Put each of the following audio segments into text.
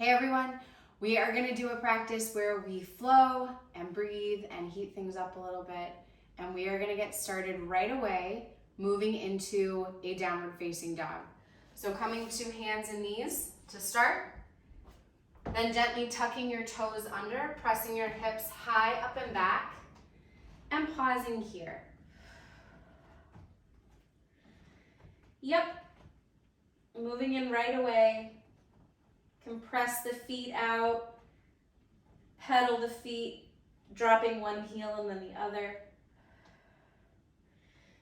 Hey everyone, we are gonna do a practice where we flow and breathe and heat things up a little bit. And we are gonna get started right away, moving into a downward facing dog. So coming to hands and knees to start. Then gently tucking your toes under, pressing your hips high up and back, and pausing here. Yep, moving in right away. Compress the feet out, pedal the feet, dropping one heel and then the other.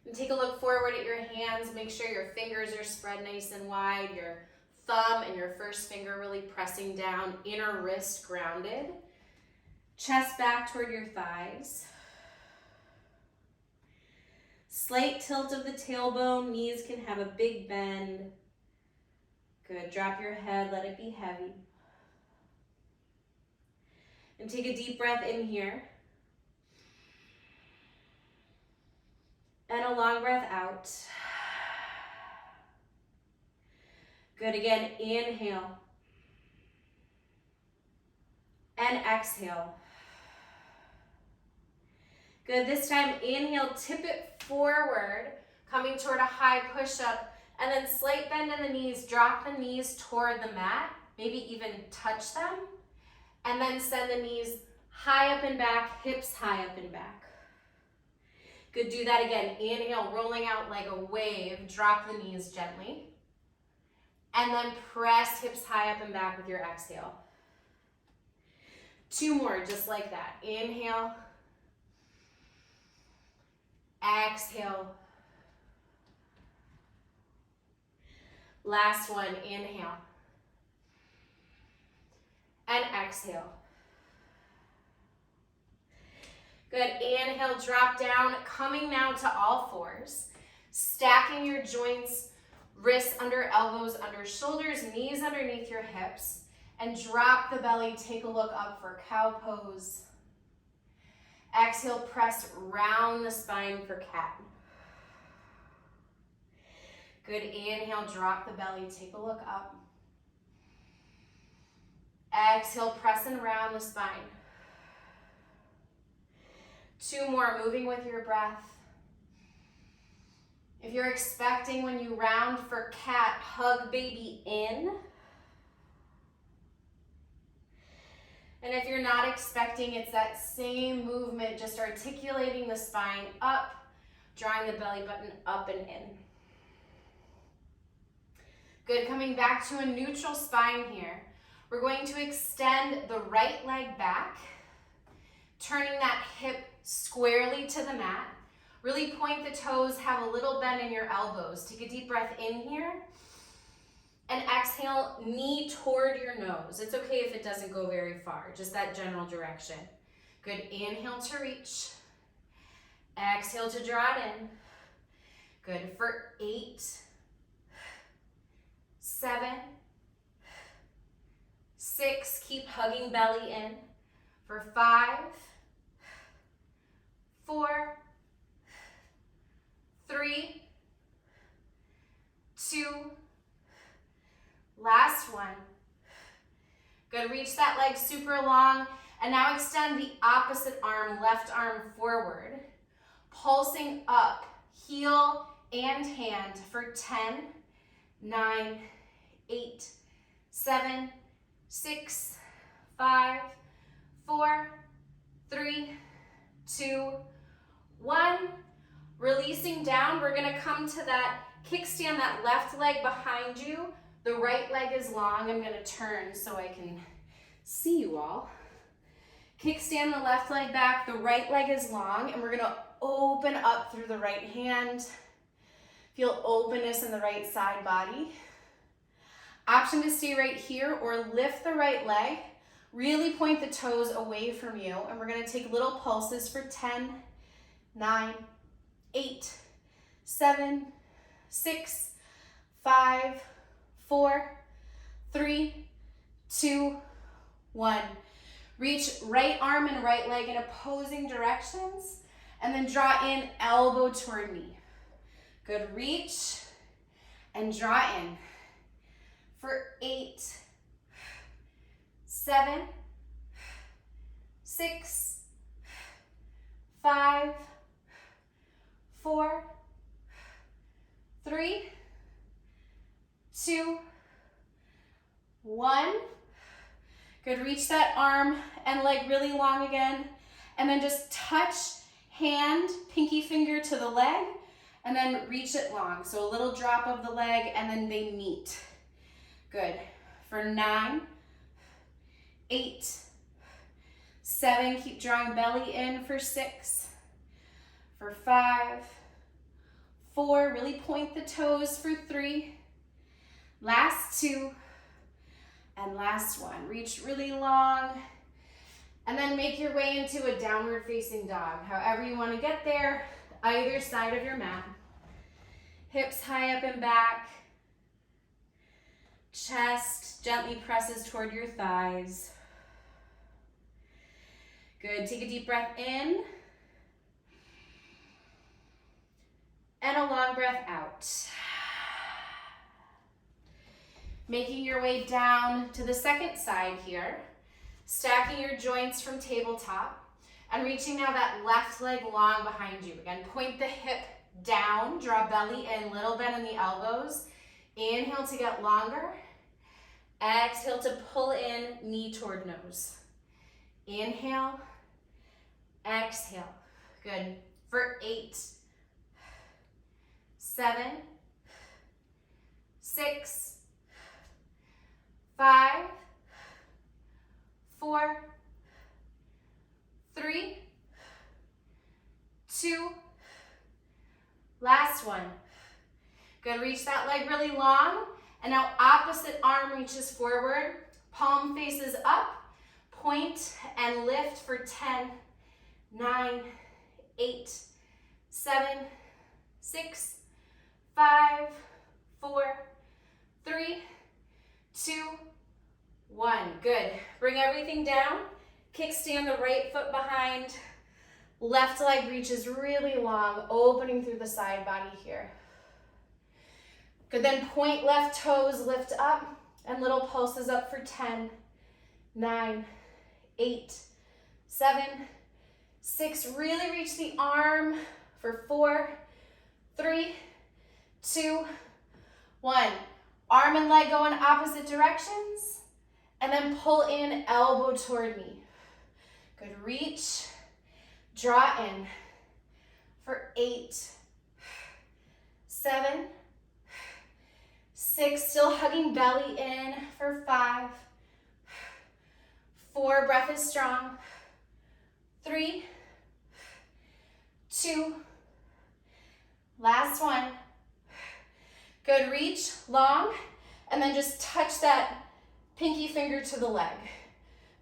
And take a look forward at your hands. Make sure your fingers are spread nice and wide. Your thumb and your first finger really pressing down, inner wrist grounded. Chest back toward your thighs. Slight tilt of the tailbone. Knees can have a big bend. Good. Drop your head. Let it be heavy. And take a deep breath in here. And a long breath out. Good. Again, inhale. And exhale. Good. This time, inhale, tip it forward, coming toward a high push-up. And then slight bend in the knees, drop the knees toward the mat, maybe even touch them. And then send the knees high up and back, hips high up and back. Good, do that again. Inhale, rolling out like a wave, drop the knees gently. And then press hips high up and back with your exhale. Two more, just like that. Inhale. Exhale. Last one, inhale. And exhale. Good, inhale, drop down, coming now to all fours. Stacking your joints, wrists under elbows, under shoulders, knees underneath your hips. And drop the belly, take a look up for cow pose. Exhale, press round the spine for cat. Good, inhale, drop the belly, take a look up. Exhale, press and round the spine. Two more, moving with your breath. If you're expecting when you round for cat, hug baby in. And if you're not expecting, it's that same movement, just articulating the spine up, drawing the belly button up and in. Good, coming back to a neutral spine here. We're going to extend the right leg back, turning that hip squarely to the mat. Really point the toes, have a little bend in your elbows. Take a deep breath in here. And exhale, knee toward your nose. It's okay if it doesn't go very far, just that general direction. Good, inhale to reach. Exhale to draw it in. Good, for 8, 7, 6, keep hugging belly in. For 5, 4, 3, 2, last one. Good, reach that leg super long. And now extend the opposite arm, left arm forward. Pulsing up, heel and hand for 10, 9, 8, 7, 6, 5, 4, 3, 2, 1. Releasing down, we're gonna come to that kickstand, that left leg behind you. The right leg is long. I'm gonna turn so I can see you all. Kickstand the left leg back, the right leg is long, and we're gonna open up through the right hand. Feel openness in the right side body. Option to stay right here or lift the right leg. Really point the toes away from you, and we're gonna take little pulses for 10, 9, 8, 7, 6, 5, 4, 3, 2, 1. Reach right arm and right leg in opposing directions, and then draw in, elbow toward knee. Good, reach and draw in. For 8, 7, 6, 5, 4, 3, 2, 1. Good, reach that arm and leg really long again. And then just touch hand, pinky finger to the leg, and then reach it long. So a little drop of the leg and then they meet. Good. For 9, 8, 7, keep drawing belly in for 6, for 5, 4, really point the toes for 3, last 2, and last 1. Reach really long, and then make your way into a downward facing dog. However you want to get there, either side of your mat. Hips high up and back. Chest gently presses toward your thighs. Good, take a deep breath in. And a long breath out. Making your way down to the second side here. Stacking your joints from tabletop. And reaching now that left leg long behind you. Again, point the hip down, draw belly in, little bend in the elbows. Inhale to get longer. Exhale to pull in, knee toward nose. Inhale, exhale. Good. For 8, 7, 6, 5, 4, 3, 2, last one. Good, reach that leg really long. And now opposite arm reaches forward, palm faces up, point and lift for 10, 9, 8, 7, 6, 5, 4, 3, 2, 1. Good. Bring everything down. Kickstand the right foot behind. Left leg reaches really long, opening through the side body here. Good, then point left toes, lift up, and little pulses up for 10, 9, 8, 7, 6. Really reach the arm for 4, 3, 2, 1. Arm and leg go in opposite directions, and then pull in, elbow toward knee. Good, reach, draw in for 8, 7, 6, still hugging belly in for 5, 4, breath is strong, 3, 2, last one. Good, reach long, and then just touch that pinky finger to the leg.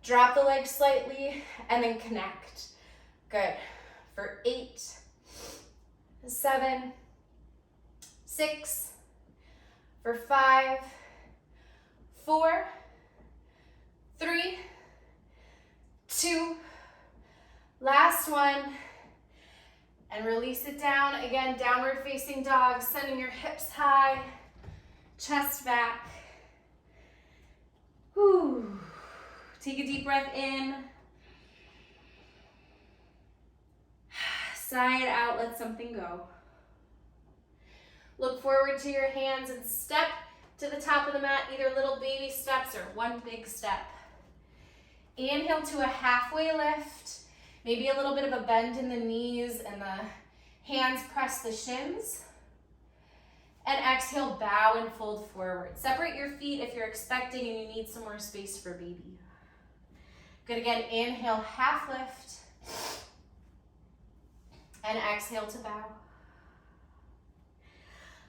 Drop the leg slightly, and then connect. Good, for 8, 7, 6, for 5, 4, 3, 2, last one, and release it down. Again, downward facing dog, sending your hips high, chest back. Whew. Take a deep breath in. Sigh it out, let something go. Look forward to your hands and step to the top of the mat, either little baby steps or one big step. Inhale to a halfway lift, maybe a little bit of a bend in the knees and the hands press the shins. And exhale, bow and fold forward. Separate your feet if you're expecting and you need some more space for baby. Good, again, inhale, half lift. And exhale to bow.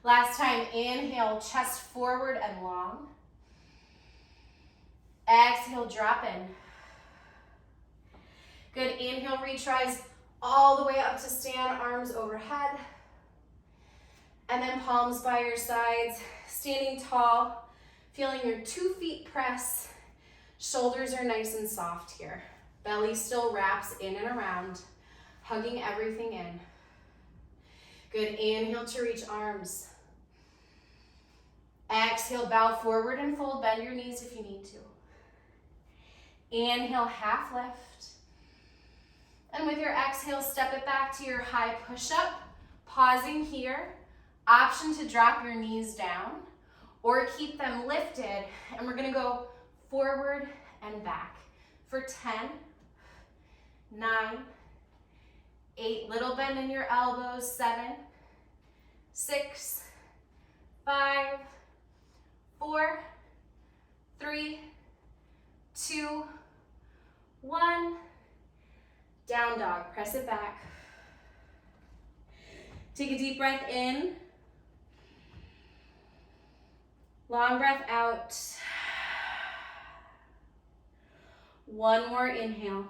Last time, inhale, chest forward and long. Exhale, drop in. Good, inhale, reach, rise all the way up to stand, arms overhead. And then palms by your sides, standing tall, feeling your 2 feet press. Shoulders are nice and soft here. Belly still wraps in and around, hugging everything in. Good, inhale to reach arms. Exhale, bow forward and fold, bend your knees if you need to. Inhale, half lift. And with your exhale, step it back to your high push-up. Pausing here. Option to drop your knees down or keep them lifted. And we're gonna go forward and back for 10, 9, 8, little bend in your elbows, 7, 6, 5, 4, 3, 2, 1. Down dog, press it back. Take a deep breath in. Long breath out. One more inhale.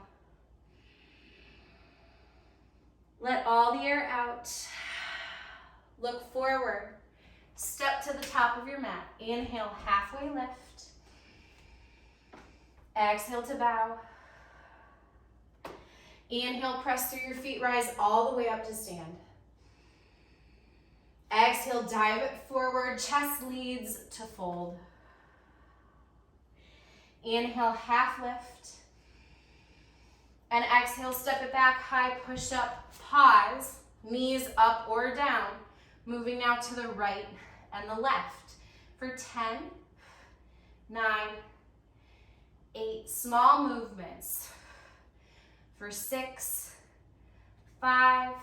Let all the air out. Look forward. Step to the top of your mat. Inhale, halfway lift. Exhale to bow. Inhale, press through your feet, rise all the way up to stand. Exhale, dive it forward, chest leads to fold. Inhale, half lift. And exhale, step it back, high push up, pause, knees up or down. Moving now to the right and the left for 10, 9, 8, small movements. For 6, 5,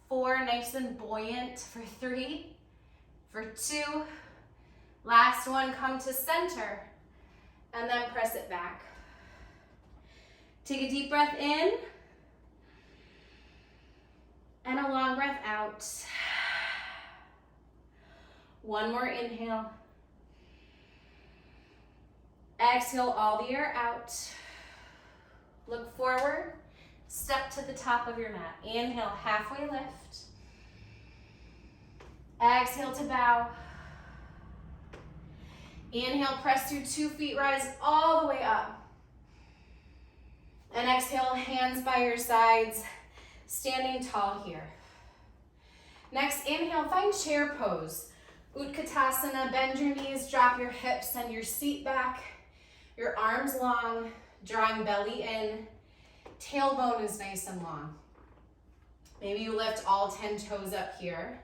4, nice and buoyant. For 3, for 2, last one, come to center, and then press it back. Take a deep breath in, and a long breath out. One more inhale. Exhale all the air out. Look forward, step to the top of your mat. Inhale, halfway lift. Exhale to bow. Inhale, press through 2 feet, rise all the way up. And exhale, hands by your sides, standing tall here. Next, inhale, find chair pose. Utkatasana, bend your knees, drop your hips, send your seat back, your arms long, drawing belly in. Tailbone is nice and long. Maybe you lift all 10 toes up here.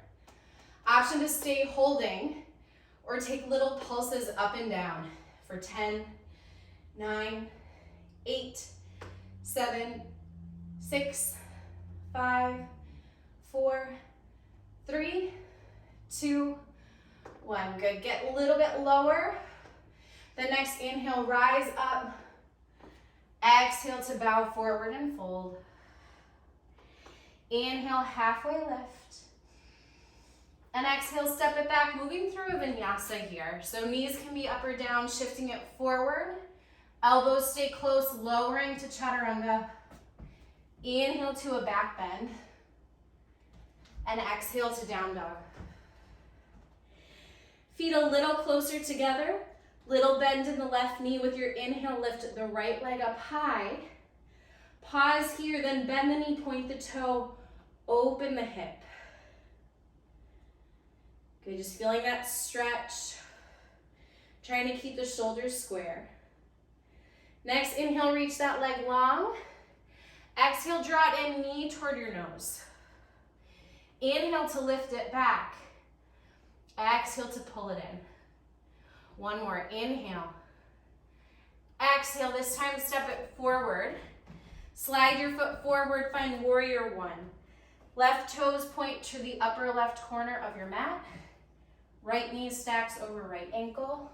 Option to stay holding or take little pulses up and down for 10, 9, 8, 7, 6, 5, 4, 3, 2, 1. Good. Get a little bit lower. The next inhale, rise up. Exhale to bow forward and fold. Inhale, halfway lift. And exhale, step it back, moving through a vinyasa here. So knees can be up or down, shifting it forward. Elbows stay close, lowering to chaturanga. Inhale to a back bend. And exhale to down dog. Feet a little closer together. Little bend in the left knee. With your inhale, lift the right leg up high. Pause here, then bend the knee, point the toe, open the hip. Good, just feeling that stretch. Trying to keep the shoulders square. Next, inhale, reach that leg long. Exhale, draw it in, knee toward your nose. Inhale to lift it back. Exhale to pull it in. One more, inhale. Exhale, this time step it forward. Slide your foot forward, find warrior one. Left toes point to the upper left corner of your mat. Right knee stacks over right ankle.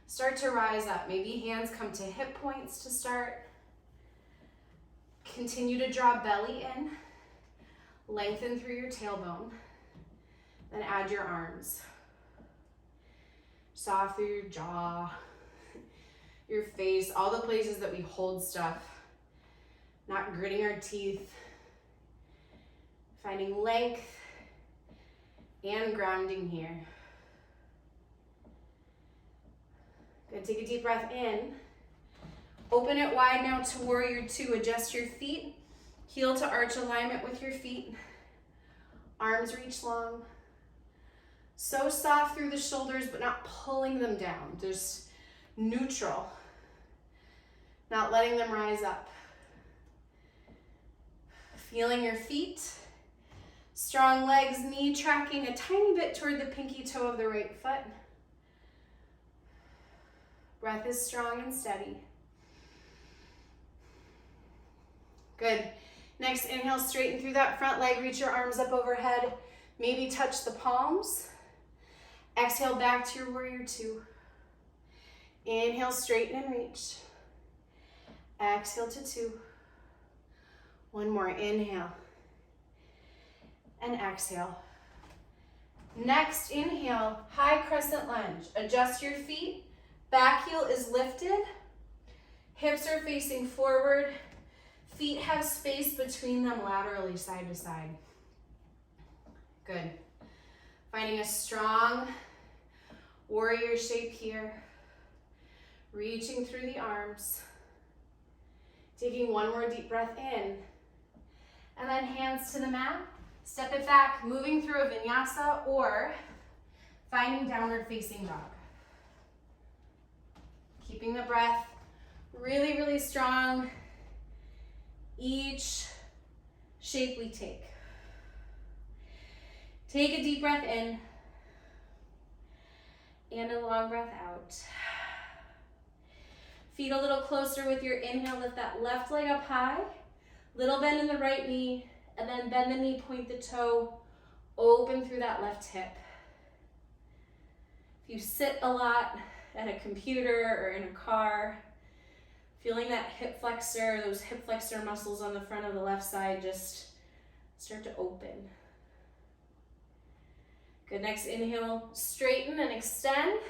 Start to rise up. Maybe hands come to hip points to start. Continue to draw belly in. Lengthen through your tailbone. Then add your arms. Soft through your jaw, your face, all the places that we hold stuff. Not gritting our teeth. Finding length and grounding here. Good, take a deep breath in. Open it wide now to warrior two. Adjust your feet. Heel to arch alignment with your feet. Arms reach long. So soft through the shoulders, but not pulling them down. Just neutral. Not letting them rise up. Feeling your feet. Strong legs, knee tracking a tiny bit toward the pinky toe of the right foot. Breath is strong and steady. Good. Next, inhale, straighten through that front leg, reach your arms up overhead. Maybe touch the palms. Exhale back to your warrior two. Inhale, straighten and reach. Exhale to two. One more, inhale. And exhale. Next, inhale, high crescent lunge. Adjust your feet. Back heel is lifted. Hips are facing forward. Feet have space between them laterally, side to side. Good. Finding a strong warrior shape here. Reaching through the arms. Taking one more deep breath in. And then hands to the mat. Step it back, moving through a vinyasa or finding downward facing dog. Keeping the breath really, really strong. Each shape we take. Take a deep breath in and a long breath out. Feet a little closer with your inhale. Lift that left leg up high. Little bend in the right knee, and then bend the knee, point the toe, open through that left hip. If you sit a lot at a computer or in a car, feeling that hip flexor, those hip flexor muscles on the front of the left side just start to open. Good, next inhale, straighten and extend.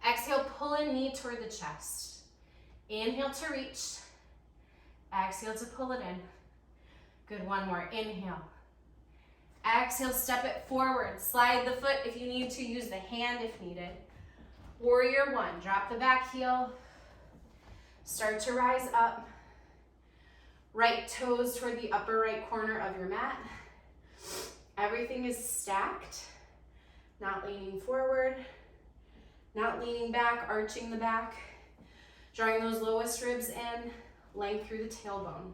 Exhale, pull a knee toward the chest. Inhale to reach. Exhale to pull it in. Good, one more, inhale. Exhale, step it forward. Slide the foot if you need to, use the hand if needed. Warrior one, drop the back heel. Start to rise up. Right toes toward the upper right corner of your mat. Everything is stacked. Not leaning forward, not leaning back, arching the back. Drawing those lowest ribs in, length through the tailbone.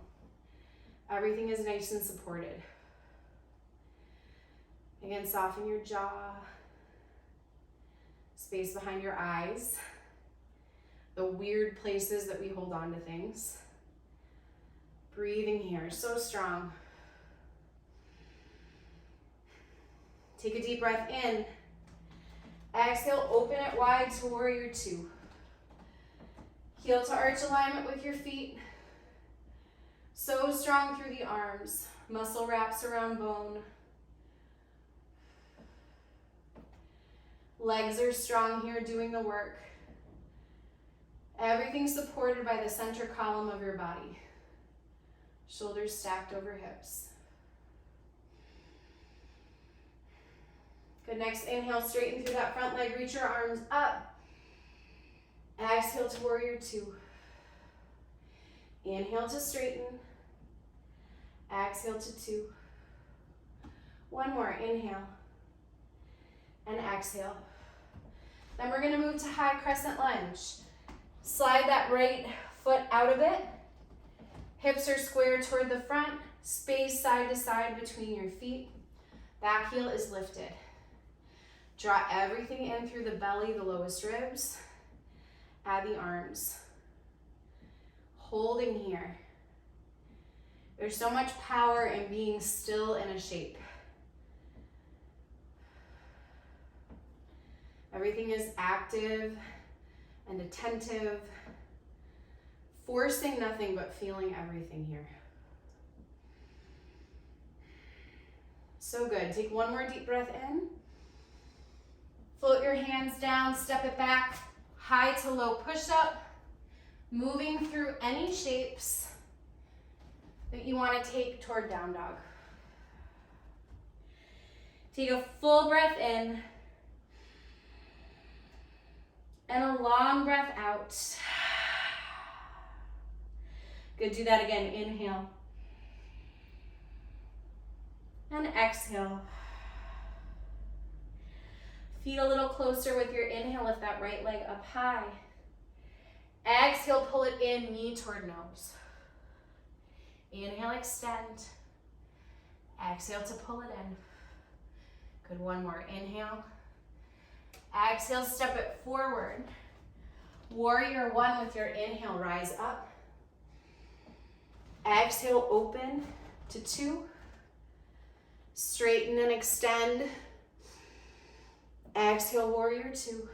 Everything is nice and supported. Again, soften your jaw. Space behind your eyes. The weird places that we hold on to things. Breathing here, so strong. Take a deep breath in. Exhale, open it wide to warrior two. Heel to arch alignment with your feet. So strong through the arms. Muscle wraps around bone. Legs are strong here doing the work. Everything supported by the center column of your body. Shoulders stacked over hips. Good, next inhale, straighten through that front leg, reach your arms up. Exhale to warrior two. Inhale to straighten. Exhale to two. One more, inhale. And exhale. Then we're gonna move to high crescent lunge. Slide that right foot out of it. Hips are square toward the front. Space side to side between your feet. Back heel is lifted. Draw everything in through the belly, the lowest ribs. Add the arms. Holding here. There's so much power in being still in a shape. Everything is active and attentive, forcing nothing but feeling everything here. So good. Take one more deep breath in. Float your hands down, step it back, high to low push-up, moving through any shapes that you want to take toward down dog. Take a full breath in and a long breath out. Good, do that again. Inhale and exhale. Feet a little closer with your inhale, lift that right leg up high. Exhale, pull it in. in, knee toward nose. Inhale, extend. Exhale to pull it in. Good, one more. Inhale. Exhale, step it forward. Warrior one with your inhale, rise up. Exhale, open to 2. Straighten and extend. Exhale, warrior 2.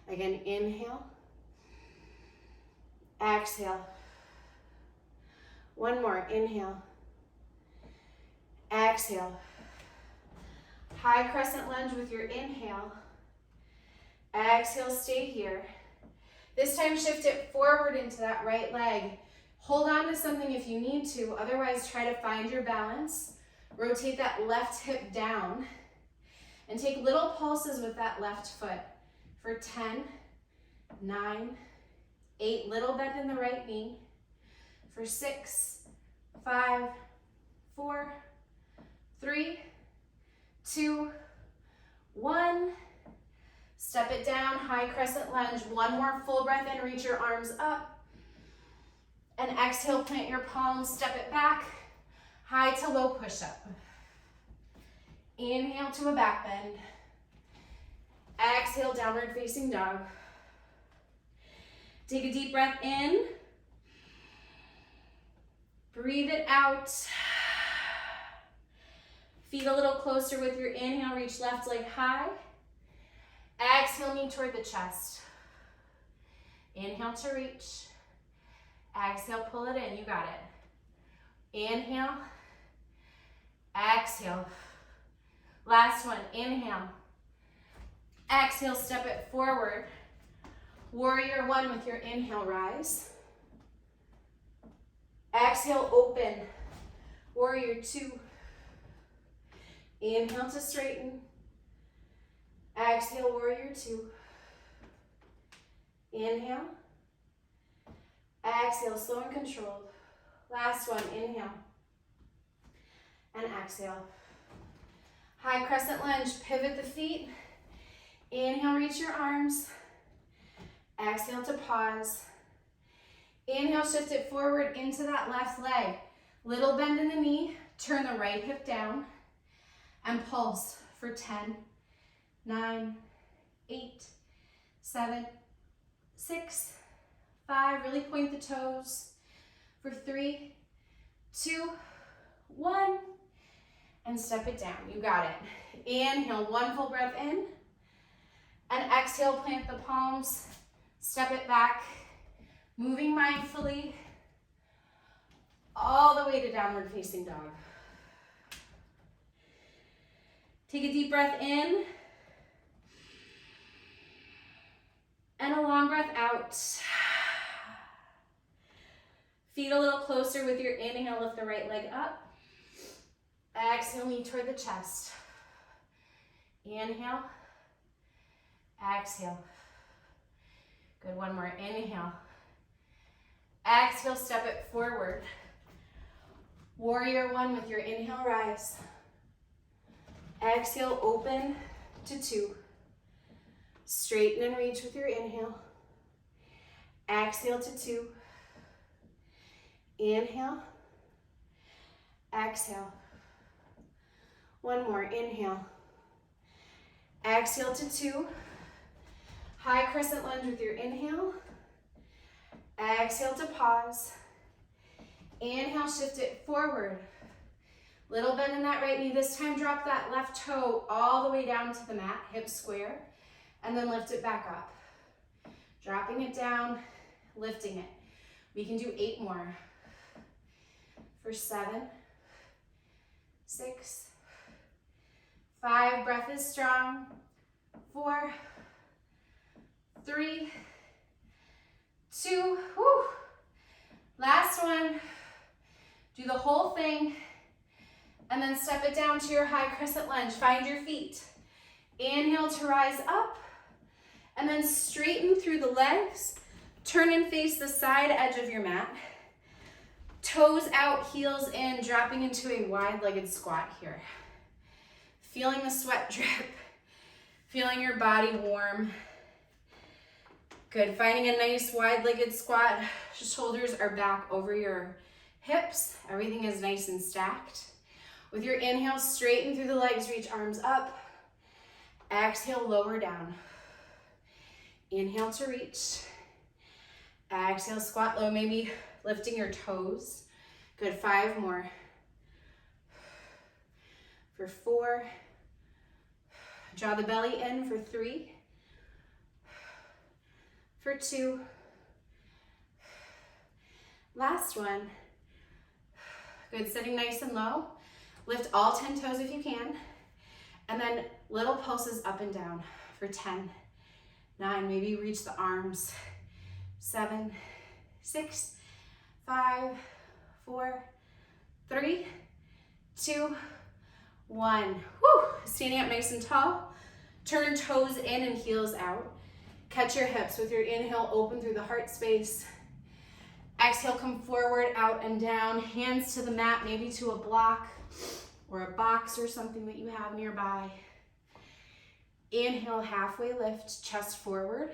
Again, inhale. Exhale. One more, inhale. Exhale. High crescent lunge with your inhale. Exhale, stay here. This time shift it forward into that right leg. Hold on to something if you need to, otherwise try to find your balance. Rotate that left hip down and take little pulses with that left foot for 10, 9, 8, little bend in the right knee, for 6, 5, 4, 3, 2, 1. Step it down, high crescent lunge. One more full breath in, reach your arms up. And exhale, plant your palms, step it back. High to low push-up. Inhale to a back bend. Exhale, downward facing dog. Take a deep breath in. Breathe it out. Feet a little closer with your inhale, reach left leg high. Exhale, knee toward the chest. Inhale to reach. Exhale, pull it in, you got it. Inhale. Exhale. Last one, inhale. Exhale, step it forward. Warrior one with your inhale, rise. Exhale, open. Warrior two. Inhale to straighten. Exhale, warrior two. Inhale. Exhale, slow and controlled. Last one, inhale. And exhale. High crescent lunge, pivot the feet. Inhale, reach your arms. Exhale to pause. Inhale, shift it forward into that left leg. Little bend in the knee, turn the right hip down, and pulse for 10, 9, 8, 7, 6, 5, really point the toes, for 3, 2, 1, and step it down, you got it. Inhale, one full breath in, and exhale, plant the palms, step it back, moving mindfully, all the way to downward facing dog. Take a deep breath in, and a long breath out. Feet a little closer with your inhale, lift the right leg up. Exhale, knee toward the chest. Inhale, exhale. Good, one more, inhale. Exhale, step it forward. Warrior one with your inhale, rise. Exhale, open to 2. Straighten and reach with your inhale. Exhale to 2. Inhale. Exhale. One more, inhale. Exhale to 2. High crescent lunge with your inhale. Exhale to pause. Inhale, shift it forward. Little bend in that right knee. This time drop that left toe all the way down to the mat, hip square, and then lift it back up. Dropping it down, lifting it. We can do 8 more. For 7, 6, 5, breath is strong. 4, 3, 2, whew. Last one. Do the whole thing, and then step it down to your high crescent lunge. Find your feet. Inhale to rise up, and then straighten through the legs. Turn and face the side edge of your mat. Toes out, heels in, dropping into a wide-legged squat here. Feeling the sweat drip, feeling your body warm. Good, finding a nice wide-legged squat. Shoulders are back over your hips. Everything is nice and stacked. With your inhale, straighten through the legs, reach arms up. Exhale, lower down. Inhale to reach. Exhale, squat low, maybe lifting your toes. Good, 5 more. For 4. Draw the belly in for 3. For 2. Last one. Good, sitting nice and low. Lift all 10 toes if you can. And then little pulses up and down for 10, 9, maybe reach the arms. 7, 6, 5, 4, 3, 2, 1. Woo! Standing up nice and tall. Turn toes in and heels out. Catch your hips with your inhale, open through the heart space. Exhale, come forward, out and down. Hands to the mat, maybe to a block or a box or something that you have nearby. Inhale, halfway lift, chest forward.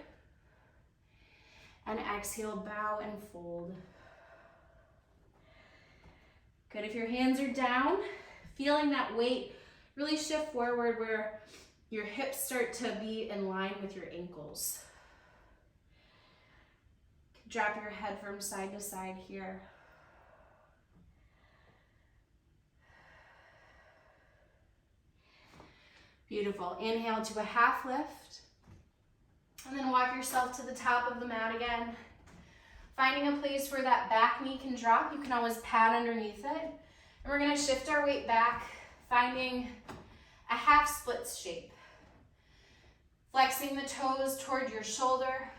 And exhale, bow and fold. Good, if your hands are down, feeling that weight really shift forward where your hips start to be in line with your ankles. Drop your head from side to side here. Beautiful. Inhale to a half lift. And then walk yourself to the top of the mat again. Finding a place where that back knee can drop. You can always pad underneath it. And we're going to shift our weight back, finding a half splits shape. Flexing the toes toward your shoulder.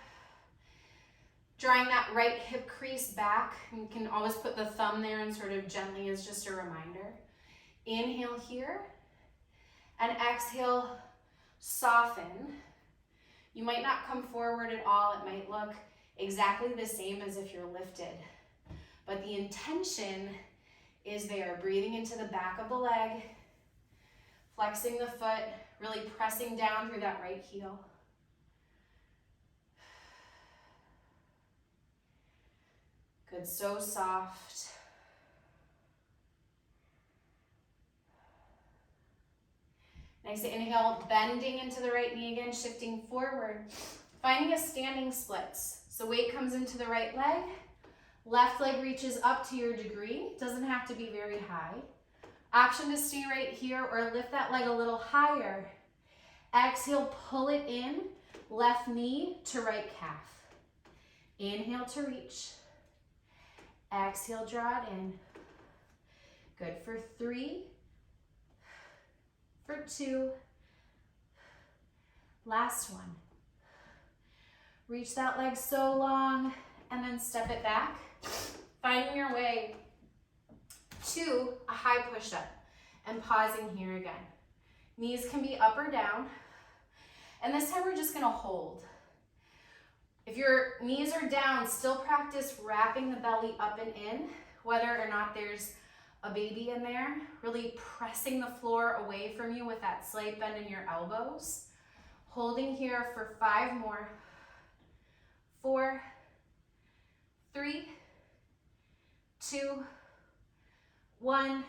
Drawing that right hip crease back. You can always put the thumb there and sort of gently as just a reminder. Inhale here. And exhale, soften. You might not come forward at all. It might look exactly the same as if you're lifted. But the intention is there, breathing into the back of the leg, flexing the foot, really pressing down through that right heel. Good, so soft. Nice inhale, bending into the right knee again, shifting forward. Finding a standing splits. So weight comes into the right leg. Left leg reaches up to your degree. Doesn't have to be very high. Option to stay right here or lift that leg a little higher. Exhale, pull it in. Left knee to right calf. Inhale to reach. Exhale, draw it in. Good, for 3. For 2, last one. Reach that leg so long and then step it back. Finding your way to a high push-up and pausing here again. Knees can be up or down. And this time we're just gonna hold. If your knees are down, still practice wrapping the belly up and in, whether or not there's a baby in there, really pressing the floor away from you with that slight bend in your elbows. Holding here for 5 more. 4, 3, 2, 1.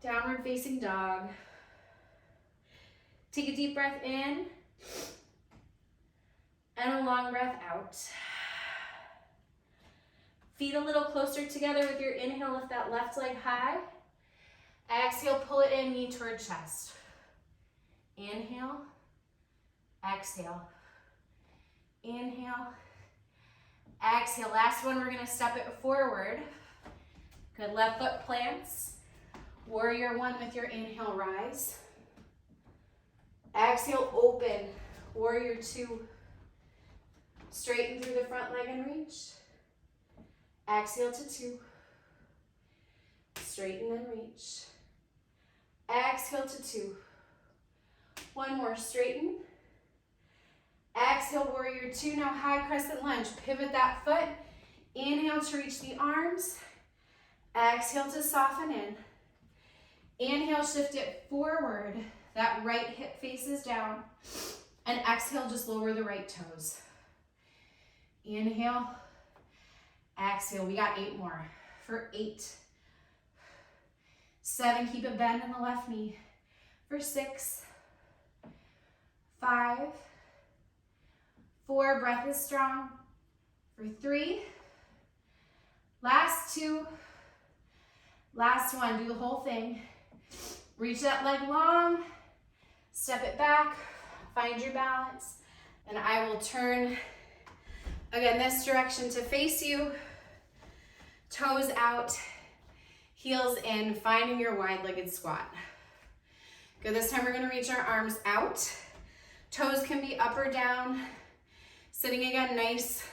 Downward facing dog. Take a deep breath in and a long breath out. Feet a little closer together with your inhale, lift that left leg high. Exhale, pull it in, knee toward chest. Inhale, exhale. Inhale, exhale. Last one, we're gonna step it forward. Good, left foot plants. Warrior 1 with your inhale, rise. Exhale, open. Warrior 2. Straighten through the front leg and reach. Exhale to 2. Straighten and reach. Exhale to 2. One more, straighten. Exhale, warrior 2. Now high crescent lunge. Pivot that foot. Inhale to reach the arms. Exhale to soften in. Inhale, shift it forward. That right hip faces down. And exhale, just lower the right toes. Inhale, exhale. We got 8 more. For 8, 7, keep a bend in the left knee. For 6, 5, 4, breath is strong. For 3, last 2, last 1, do the whole thing. Reach that leg long, step it back, find your balance, and I will turn again this direction to face you. Toes out, heels in, finding your wide-legged squat. Good, this time we're gonna reach our arms out. Toes can be up or down. Sitting again nice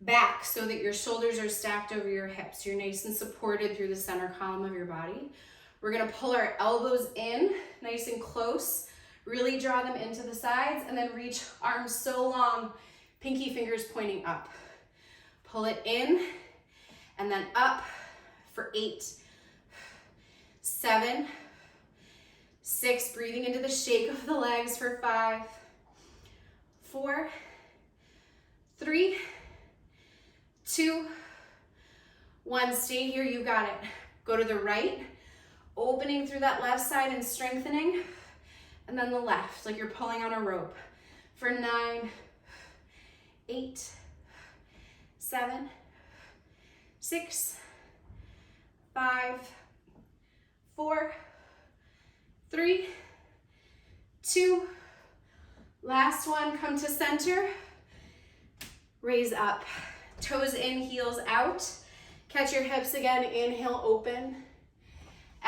back so that your shoulders are stacked over your hips. You're nice and supported through the center column of your body. We're gonna pull our elbows in, nice and close. Really draw them into the sides and then reach arms so long, pinky fingers pointing up. Pull it in and then up for 8, 7, 6, breathing into the shake of the legs for 5, 4, 3, 2, 1. Stay here, you got it. Go to the right, opening through that left side and strengthening, and then the left, like you're pulling on a rope. For 9, 8, 7, 6, 5, 4, 3, 2, last one. Come to center, raise up, toes in, heels out. Catch your hips again, inhale, open.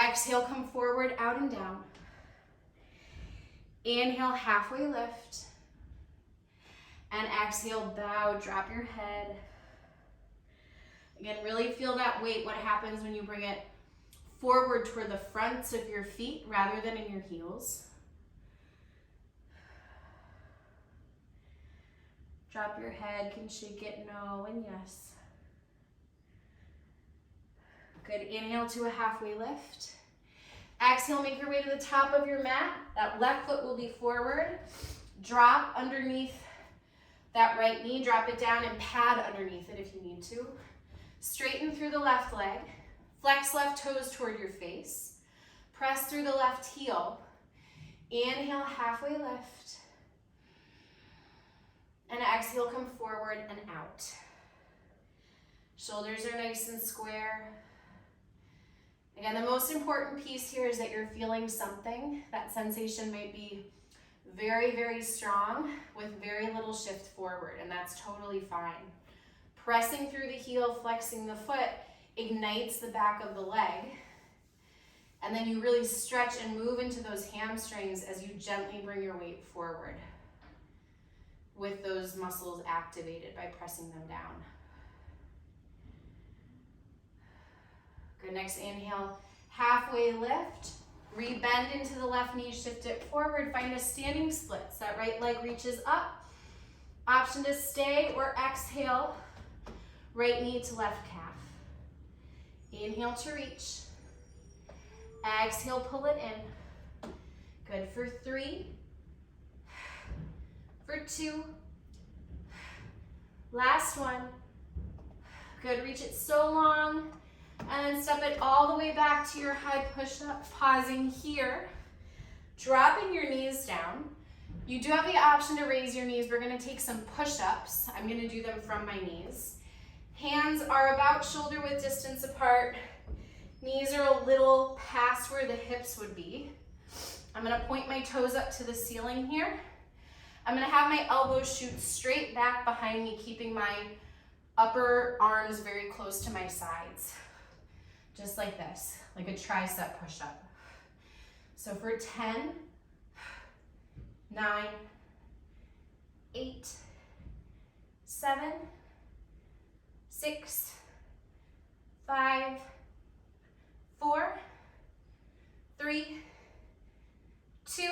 Exhale, come forward, out and down. Inhale, halfway lift. And exhale, bow, drop your head. Again, really feel that weight, what happens when you bring it forward toward the fronts of your feet rather than in your heels. Drop your head, can shake it, no and yes. Good, inhale to a halfway lift. Exhale, make your way to the top of your mat. That left foot will be forward. Drop underneath that right knee, drop it down and pad underneath it if you need to. Straighten through the left leg. Flex left toes toward your face. Press through the left heel. Inhale, halfway lift. And exhale, come forward and out. Shoulders are nice and square. Again, the most important piece here is that you're feeling something. That sensation might be very, very strong with very little shift forward, and that's totally fine. Pressing through the heel, flexing the foot, ignites the back of the leg. And then you really stretch and move into those hamstrings as you gently bring your weight forward with those muscles activated by pressing them down. Good, next inhale, halfway lift. Rebend into the left knee, shift it forward, find a standing split. So that right leg reaches up. Option to stay or exhale, right knee to left calf. Inhale to reach. Exhale, pull it in. Good, for 3, for 2, last one. Good, reach it so long, and then step it all the way back to your high push-up, pausing here, dropping your knees down. You do have the option to raise your knees. We're gonna take some push-ups. I'm gonna do them from my knees. Hands are about shoulder width distance apart. Knees are a little past where the hips would be. I'm gonna point my toes up to the ceiling here. I'm gonna have my elbows shoot straight back behind me, keeping my upper arms very close to my sides. Just like this, like a tricep push-up. So for 10, 9, 8, 7, 6, 5, 4, 3, 2,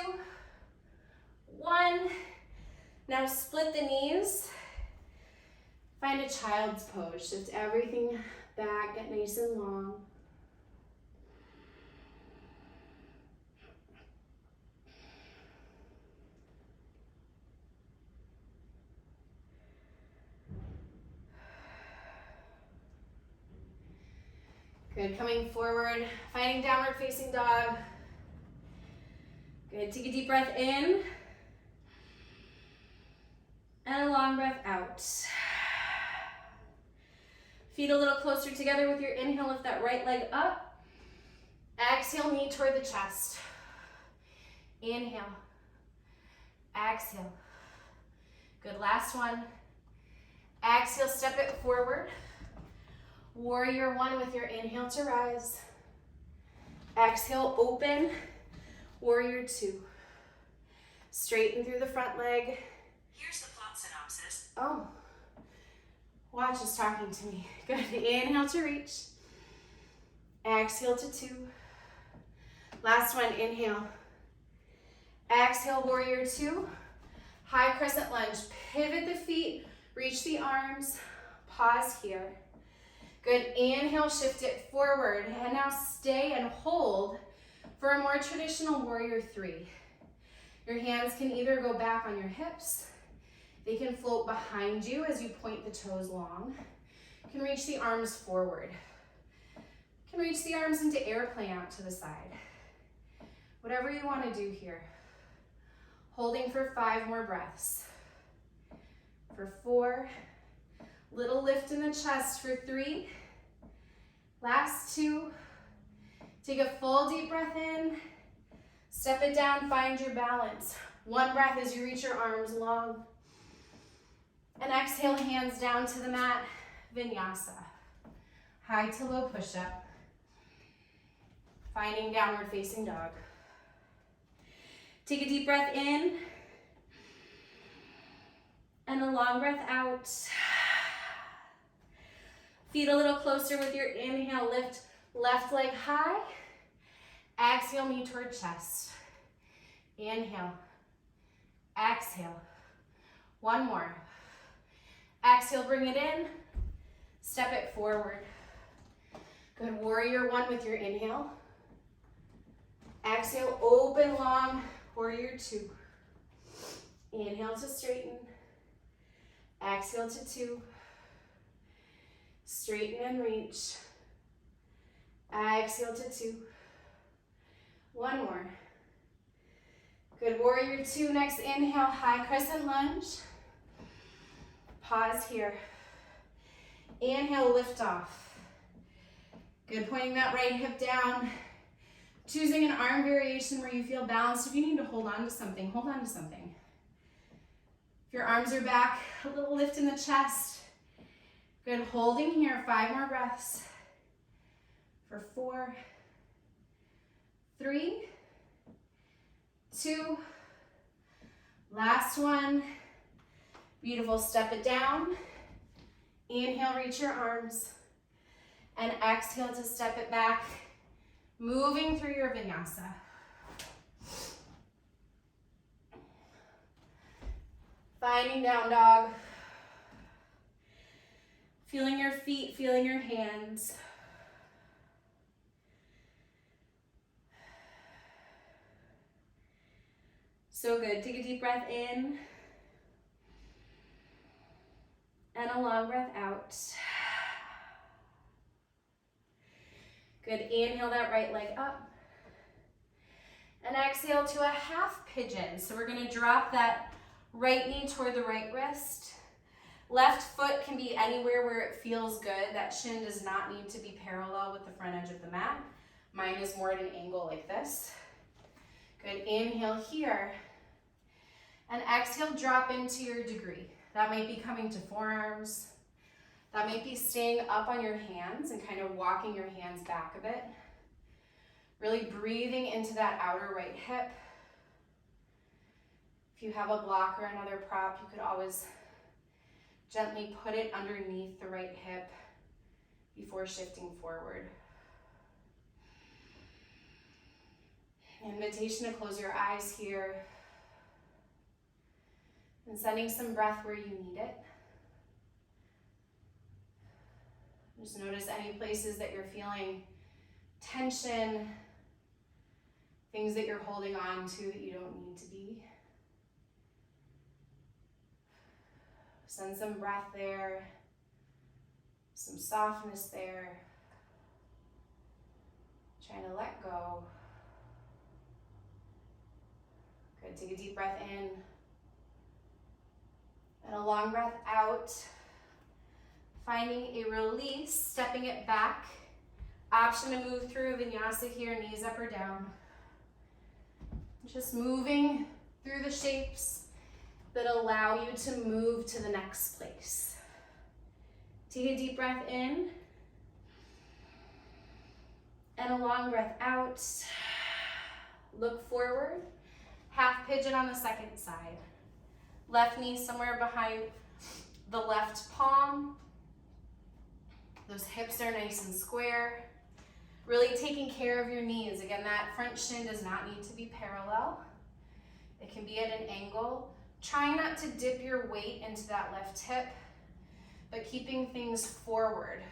1. Now split the knees. Find a child's pose. Shift everything back, get nice and long. Good, coming forward, finding downward facing dog. Good, take a deep breath in. And a long breath out. Feet a little closer together with your inhale, lift that right leg up. Exhale, knee toward the chest. Inhale. Exhale. Good, last one. Exhale, step it forward. Warrior one with your inhale to rise. Exhale, open. Warrior two. Straighten through the front leg. Here's the plot synopsis. Oh, watch is talking to me. Good, inhale to reach. Exhale to two. Last one, inhale. Exhale, warrior two. High crescent lunge. Pivot the feet, reach the arms. Pause here. Good, inhale, shift it forward. And now stay and hold for a more traditional warrior three. Your hands can either go back on your hips. They can float behind you as you point the toes long. You can reach the arms forward. You can reach the arms into airplane out to the side. Whatever you want to do here. Holding for 5 more breaths. For 4. Little lift in the chest for 3. Last 2. Take a full deep breath in. Step it down, find your balance. 1 breath as you reach your arms long. And exhale, hands down to the mat. Vinyasa. High to low push-up. Finding downward facing dog. Take a deep breath in. And a long breath out. Feet a little closer with your inhale. Lift left leg high. Exhale, knee toward chest. Inhale. Exhale. 1 more. Exhale, bring it in. Step it forward. Good, warrior one with your inhale. Exhale, open long, warrior two. Inhale to straighten. Exhale to 2. Straighten and reach. Exhale to 2. 1 more. Good, warrior two. Next inhale, high crescent lunge. Pause here. Inhale, lift off. Good, pointing that right hip down. Choosing an arm variation where you feel balanced. If you need to hold on to something, hold on to something. If your arms are back, a little lift in the chest. Good, holding here, 5 more breaths. For 4, 3, 2, last one. Beautiful, step it down. Inhale, reach your arms. And exhale to step it back. Moving through your vinyasa. Finding down dog. Feeling your feet, feeling your hands. So good. Take a deep breath in. And a long breath out. Good, inhale that right leg up. And exhale to a half pigeon. So we're gonna drop that right knee toward the right wrist. Left foot can be anywhere where it feels good. That shin does not need to be parallel with the front edge of the mat. Mine is more at an angle like this. Good, inhale here. And exhale, drop into your degree. That might be coming to forearms. That might be staying up on your hands and kind of walking your hands back a bit. Really breathing into that outer right hip. If you have a block or another prop, you could always gently put it underneath the right hip before shifting forward. Invitation to close your eyes here. And sending some breath where you need it. Just notice any places that you're feeling tension, things that you're holding on to that you don't need to be. Send some breath there, some softness there. Trying to let go. Good, take a deep breath in. And a long breath out. Finding a release, stepping it back. Option to move through Vinyasa here, knees up or down. Just moving through the shapes that allow you to move to the next place. Take a deep breath in. And a long breath out. Look forward. Half pigeon on the second side. Left knee somewhere behind the left palm. Those hips are nice and square. Really taking care of your knees. Again, that front shin does not need to be parallel. It can be at an angle. Trying not to dip your weight into that left hip, but keeping things forward.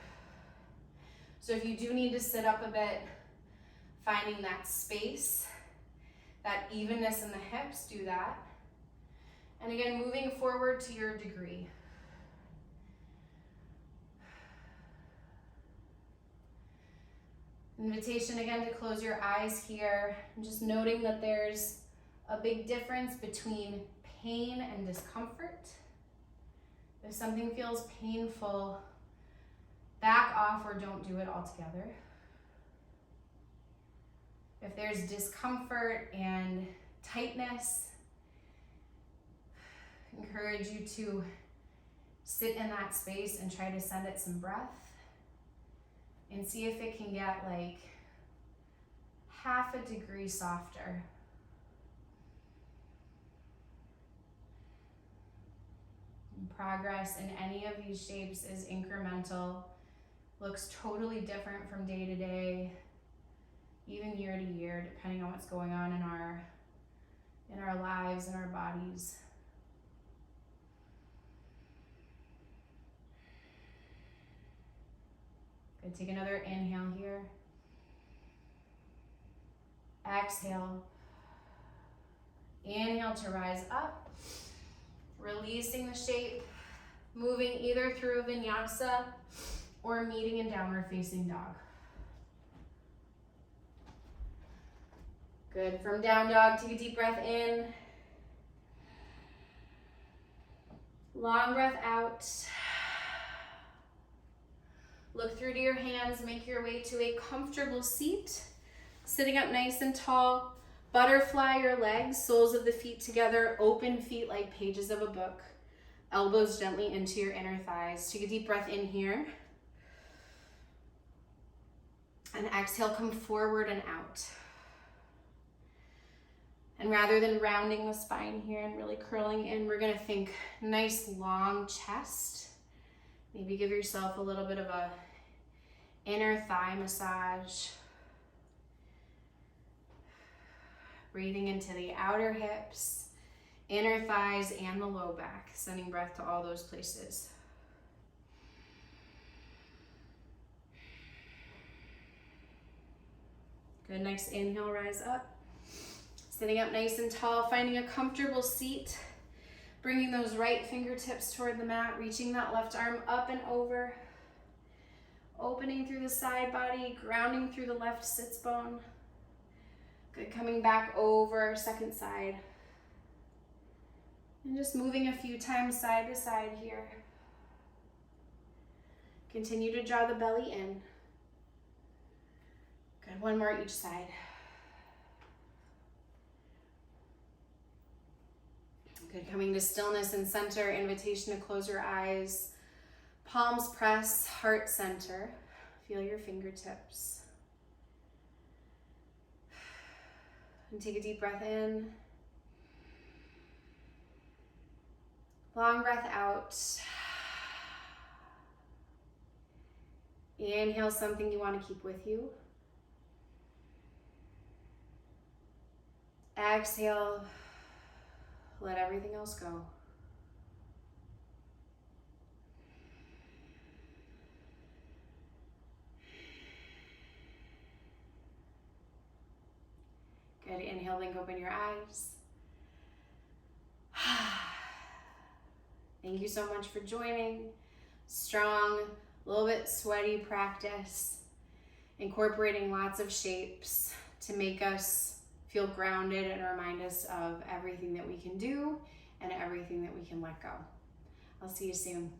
So if you do need to sit up a bit, finding that space, that evenness in the hips, do that. And again, moving forward to your degree. Invitation again to close your eyes here. And just noting that there's a big difference between pain and discomfort. If something feels painful, back off or don't do it altogether. If there's discomfort and tightness, encourage you to sit in that space and try to send it some breath and see if it can get like half a degree softer. And progress in any of these shapes is incremental, looks totally different from day to day, even year to year, depending on what's going on in our lives and our bodies. Good, take another inhale here. Exhale. Inhale to rise up, releasing the shape, moving either through a vinyasa or meeting in downward facing dog. Good, from down dog, take a deep breath in. Long breath out. Look through to your hands, make your way to a comfortable seat. Sitting up nice and tall. Butterfly your legs, soles of the feet together, open feet like pages of a book. Elbows gently into your inner thighs. Take a deep breath in here. And exhale, come forward and out. And rather than rounding the spine here and really curling in, we're gonna think nice long chest. Maybe give yourself a little bit of a inner thigh massage. Breathing into the outer hips, inner thighs, and the low back. Sending breath to all those places. Good, next inhale, rise up. Sitting up nice and tall, finding a comfortable seat. Bringing those right fingertips toward the mat, reaching that left arm up and over. Opening through the side body, grounding through the left sits bone. Good, coming back over, second side. And just moving a few times side to side here. Continue to draw the belly in. Good, one more each side. Good, coming to stillness and center, invitation to close your eyes. Palms press, heart center. Feel your fingertips. And take a deep breath in. Long breath out. Inhale something you want to keep with you. Exhale. Let everything else go. Good, inhale, blink open your eyes. Thank you so much for joining. Strong, a little bit sweaty practice. incorporating lots of shapes to make us feel grounded and remind us of everything that we can do and everything that we can let go. I'll see you soon.